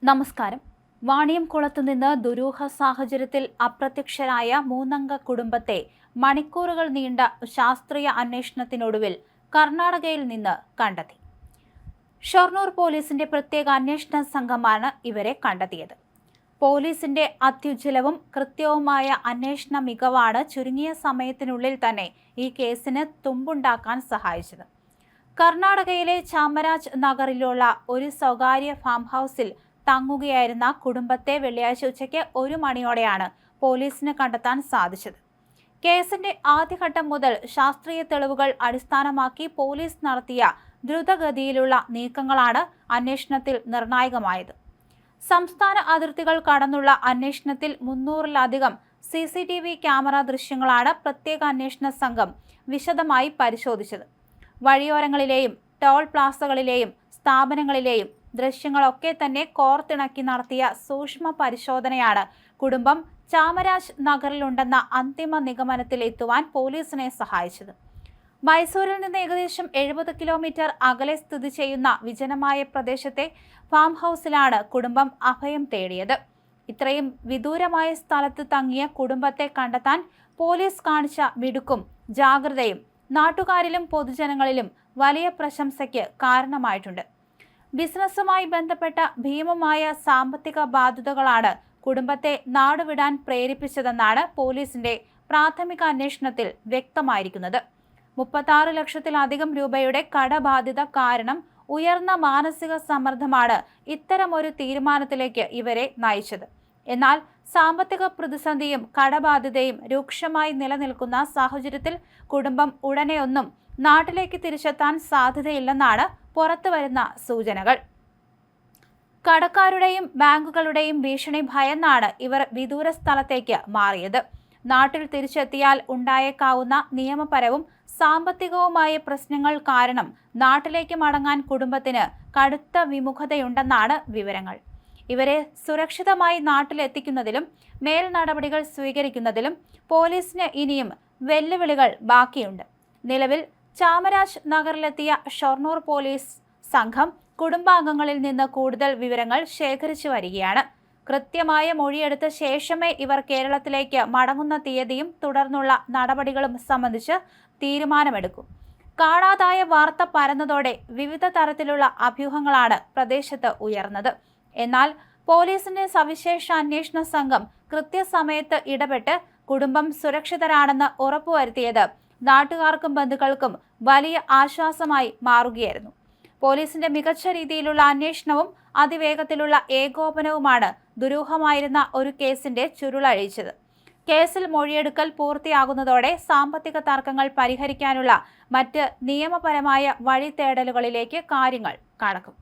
നമസ്കാരം. വാണിയംകുളത്തുനിന്ന് ദുരൂഹ സാഹചര്യത്തിൽ അപ്രത്യക്ഷരായ 3-അംഗ കുടുംബത്തെ മണിക്കൂറുകൾ നീണ്ട ശാസ്ത്രീയ അന്വേഷണത്തിനൊടുവിൽ കർണാടകയിൽ നിന്ന് കണ്ടെത്തി. ഷൊർണൂർ പോലീസിന്റെ പ്രത്യേക അന്വേഷണ സംഘമാണ് ഇവരെ കണ്ടെത്തിയത്. പോലീസിന്റെ അത്യുജ്വലവും കൃത്യവുമായ അന്വേഷണ മികവാണ് ചുരുങ്ങിയ സമയത്തിനുള്ളിൽ തന്നെ ഈ കേസിന് തുമ്പുണ്ടാക്കാൻ സഹായിച്ചത്. കർണാടകയിലെ ചാമരാജ് നഗറിലുള്ള ഒരു സ്വകാര്യ ഫാം ഹൗസിൽ തങ്ങുകയായിരുന്ന കുടുംബത്തെ വെള്ളിയാഴ്ച ഉച്ചയ്ക്ക് 1 മണിയോടെയാണ് പോലീസിന് കണ്ടെത്താൻ സാധിച്ചത്. കേസിന്റെ ആദ്യഘട്ടം മുതൽ ശാസ്ത്രീയ തെളിവുകൾ അടിസ്ഥാനമാക്കി പോലീസ് നടത്തിയ ദ്രുതഗതിയിലുള്ള നീക്കങ്ങളാണ് അന്വേഷണത്തിൽ നിർണായകമായത്. സംസ്ഥാന അതിർത്തികൾ കടന്നുള്ള അന്വേഷണത്തിൽ 300-ലധികം CCTV ക്യാമറ ദൃശ്യങ്ങളാണ് പ്രത്യേക അന്വേഷണ സംഘം വിശദമായി പരിശോധിച്ചത്. വഴിയോരങ്ങളിലെയും ടോൾ പ്ലാസകളിലെയും സ്ഥാപനങ്ങളിലെയും ദൃശ്യങ്ങളൊക്കെ തന്നെ കോർത്തിണക്കി നടത്തിയ സൂക്ഷ്മ പരിശോധനയാണ് കുടുംബം ചാമരാജ് നഗറിലുണ്ടെന്ന അന്തിമ നിഗമനത്തിൽ എത്തുവാൻ പോലീസിനെ സഹായിച്ചത്. മൈസൂരിൽ നിന്ന് ഏകദേശം 70 കിലോമീറ്റർ അകലെ സ്ഥിതി ചെയ്യുന്ന വിജനമായ പ്രദേശത്തെ ഫാം ഹൗസിലാണ് കുടുംബം അഭയം തേടിയത്. ഇത്രയും വിദൂരമായ സ്ഥലത്ത് തങ്ങിയ കുടുംബത്തെ കണ്ടെത്താൻ പോലീസ് കാണിച്ച മിടുക്കും ജാഗ്രതയും നാട്ടുകാരിലും പൊതുജനങ്ങളിലും വലിയ പ്രശംസയ്ക്ക് കാരണമായിട്ടുണ്ട്. ബിസിനസ്സുമായി ബന്ധപ്പെട്ട ഭീമമായ സാമ്പത്തിക ബാധ്യതകളാണ് കുടുംബത്തെ നാടുവിടാൻ പ്രേരിപ്പിച്ചതെന്നാണ് പോലീസിന്റെ പ്രാഥമിക അന്വേഷണത്തിൽ വ്യക്തമായിരിക്കുന്നത്. 36 ലക്ഷത്തിലധികം രൂപയുടെ കടബാധ്യത കാരണം ഉയർന്ന മാനസിക സമ്മർദ്ദമാണ് ഇത്തരമൊരു തീരുമാനത്തിലേക്ക് ഇവരെ നയിച്ചത്. എന്നാൽ സാമ്പത്തിക പ്രതിസന്ധിയും കടബാധ്യതയും രൂക്ഷമായി നിലനിൽക്കുന്ന സാഹചര്യത്തിൽ കുടുംബം ഉടനെയൊന്നും നാട്ടിലേക്ക് തിരിച്ചെത്താൻ സാധ്യതയില്ലെന്നാണ് പുറത്തുവരുന്ന സൂചനകൾ. കടക്കാരുടെയും ബാങ്കുകളുടെയും ഭീഷണി ഭയന്നാണ് ഇവർ വിദൂര സ്ഥലത്തേക്ക് മാറിയത്. നാട്ടിൽ തിരിച്ചെത്തിയാൽ ഉണ്ടായേക്കാവുന്ന നിയമപരവും സാമ്പത്തികവുമായ പ്രശ്നങ്ങൾ കാരണം നാട്ടിലേക്ക് മടങ്ങാൻ കുടുംബത്തിന് കടുത്ത വിമുഖതയുണ്ടെന്നാണ് വിവരങ്ങൾ. ഇവരെ സുരക്ഷിതമായി നാട്ടിലെത്തിക്കുന്നതിലും മേൽ നടപടികൾ സ്വീകരിക്കുന്നതിലും പോലീസിന് ഇനിയും വെല്ലുവിളികൾ ബാക്കിയുണ്ട്. നിലവിൽ ചാമരാജ് നഗറിലെത്തിയ ഷൊർണൂർ പോലീസ് സംഘം കുടുംബാംഗങ്ങളിൽ നിന്ന് കൂടുതൽ വിവരങ്ങൾ ശേഖരിച്ചു വരികയാണ്. കൃത്യമായ മൊഴിയെടുത്ത ശേഷമേ ഇവർ കേരളത്തിലേക്ക് മടങ്ങുന്ന തീയതിയും തുടർന്നുള്ള നടപടികളും സംബന്ധിച്ച് തീരുമാനമെടുക്കൂ. കാണാതായ വാർത്ത പരന്നതോടെ വിവിധ തരത്തിലുള്ള അഭ്യൂഹങ്ങളാണ് പ്രദേശത്ത് ഉയർന്നത്. എന്നാൽ പോലീസിന്റെ സവിശേഷ അന്വേഷണ സംഘം കൃത്യസമയത്ത് ഇടപെട്ട് കുടുംബം സുരക്ഷിതരാണെന്ന് ഉറപ്പുവരുത്തിയത് നാട്ടുകാർക്കും ബന്ധുക്കൾക്കും വലിയ ആശ്വാസമായി മാറുകയായിരുന്നു. പോലീസിന്റെ മികച്ച രീതിയിലുള്ള അന്വേഷണവും അതിവേഗത്തിലുള്ള ഏകോപനവുമാണ് ദുരൂഹമായിരുന്ന ഒരു കേസിന്റെ ചുരുളഴിച്ചത്. കേസിൽ മൊഴിയെടുക്കൽ പൂർത്തിയാകുന്നതോടെ സാമ്പത്തിക തർക്കങ്ങൾ പരിഹരിക്കാനുള്ള മറ്റ് നിയമപരമായ വഴിതേടലുകളിലേക്ക് കാര്യങ്ങൾ കടക്കും.